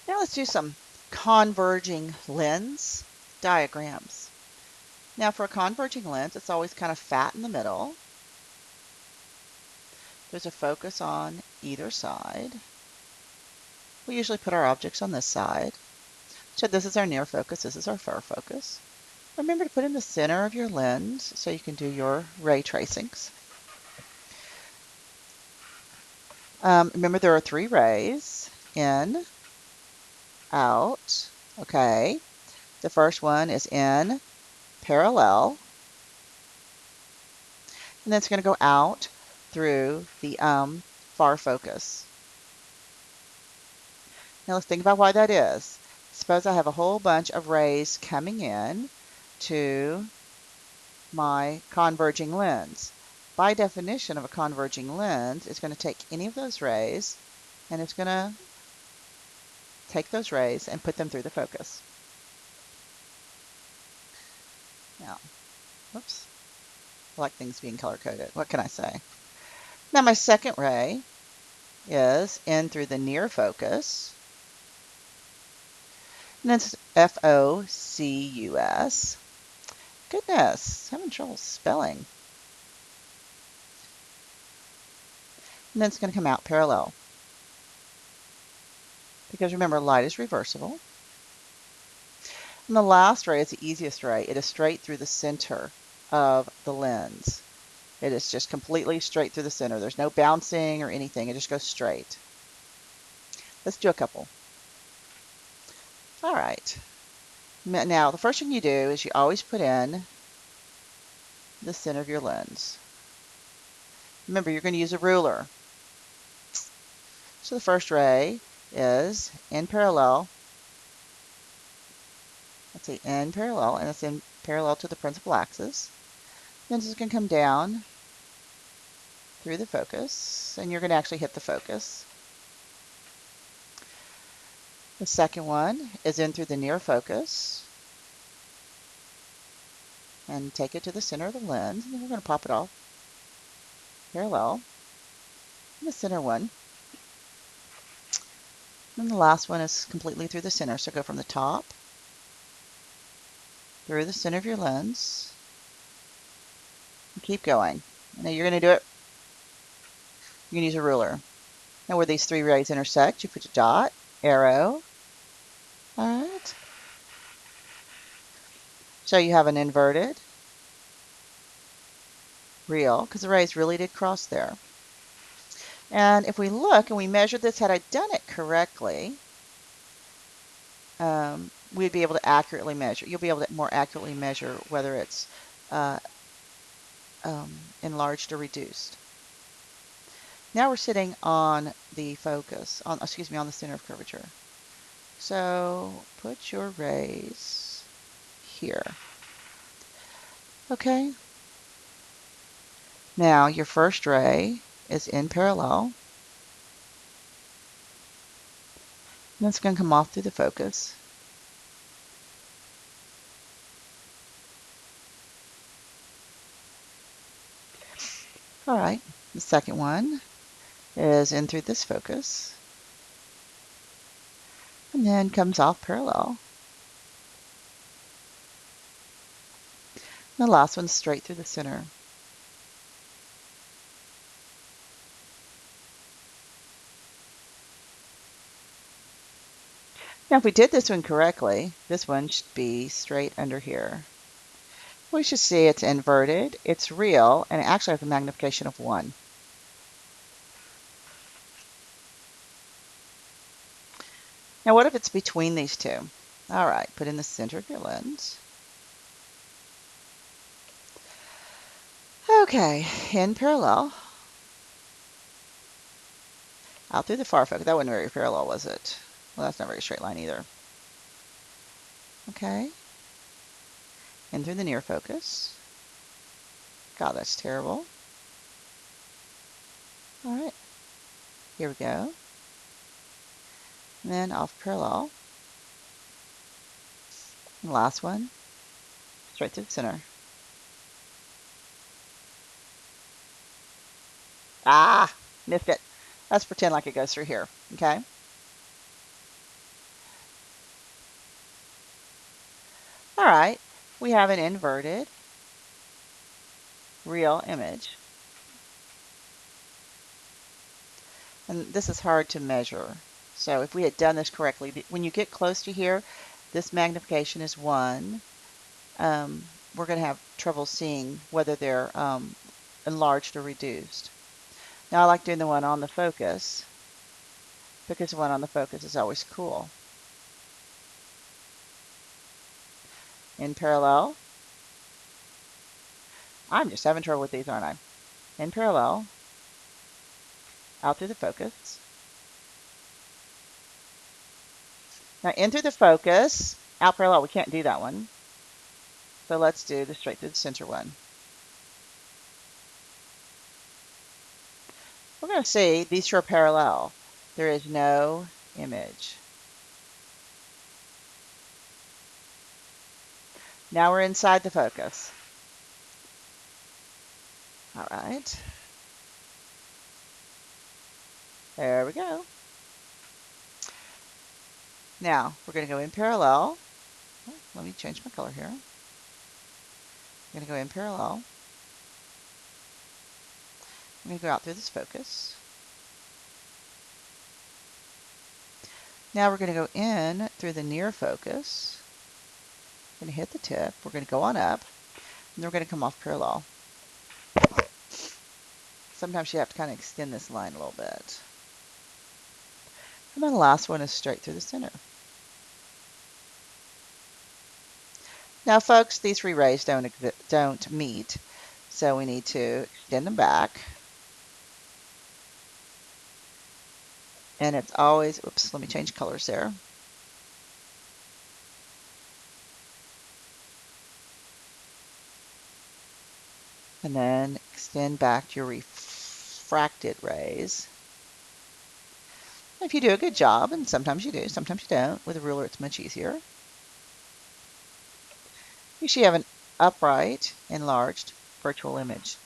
Now let's do some converging lens diagrams. Now for a converging lens, it's always kind of fat in the middle. There's a focus on either side. We usually put our objects on this side. So this is our near focus, this is our far focus. Remember to put in the center of your lens so you can do your ray tracings. Remember there are 3 rays, in, out, okay. The first one is in parallel, and then it's going to go out through the far focus. Now let's think about why that is. Suppose I have a whole bunch of rays coming in to my converging lens. By definition of a converging lens, it's going to take any of those rays and it's going to take those rays and put them through the focus. Now, whoops, I like things being color-coded. What can I say? Now my second ray is in through the near focus. And it's F-O-C-U-S. Goodness, having trouble spelling. And then it's going to come out parallel. Because remember, light is reversible. And the last ray is the easiest ray. It is straight through the center of the lens. It is just completely straight through the center. There's no bouncing or anything. It just goes straight. Let's do a couple. All right. Now, the first thing you do is you always put in the center of your lens. Remember, you're going to use a ruler. So the first ray is in parallel. Let's see, in parallel, and it's in parallel to the principal axis. Then it's going to come down through the focus, and you're going to actually hit the focus. The second one is in through the near focus, and take it to the center of the lens, and then we're going to pop it off parallel. And the center one. And the last one is completely through the center, so go from the top through the center of your lens, and keep going. Now you're going to do it, you're going to use a ruler. Now where these 3 rays intersect, you put a dot, arrow. All right. So you have an inverted, real, because the rays really did cross there. And if we look and we measure this, had I done it correctly, we'd be able to accurately measure. You'll be able to more accurately measure whether it's enlarged or reduced. Now we're sitting on the focus, on the center of curvature. So put your rays here. Okay. Now your first ray is in parallel. And it's going to come off through the focus. All right, the second one is in through this focus and then comes off parallel. And the last one's straight through the center. Now if we did this one correctly, this one should be straight under here. We should see it's inverted, it's real, and it actually has a magnification of 1. Now what if it's between these two? All right, put in the center of your lens. Okay, in parallel. Out through the far focus. That wasn't very parallel, was it? Well, that's not a very straight line either. Okay. In through the near focus. God, that's terrible. All right. Here we go. And then off parallel. And last one. Straight to the center. Ah, missed it. Let's pretend like it goes through here. Okay. All right, we have an inverted real image. And this is hard to measure. So if we had done this correctly, when you get close to here, this magnification is 1. We're going to have trouble seeing whether they're enlarged or reduced. Now I like doing the one on the focus because the one on the focus is always cool. In parallel, I'm just having trouble with these, aren't I? In parallel, out through the focus. Now in through the focus, out parallel, we can't do that one. So let's do the straight through the center one. We're going to see these two are parallel. There is no image. Now we're inside the focus. All right. There we go. Now we're going to go in parallel. Oh, let me change my color here. I'm going to go in parallel. I'm going to go out through this focus. Now we're going to go in through the near focus. We're going to hit the tip. We're going to go on up. And then we're going to come off parallel. Sometimes you have to kind of extend this line a little bit. And then the last one is straight through the center. Now, folks, these three rays don't meet, so we need to extend them back. And it's always, oops, let me change colors there. And then extend back to your refracted rays. If you do a good job, and sometimes you do, sometimes you don't, with a ruler it's much easier. You should have an upright, enlarged virtual image.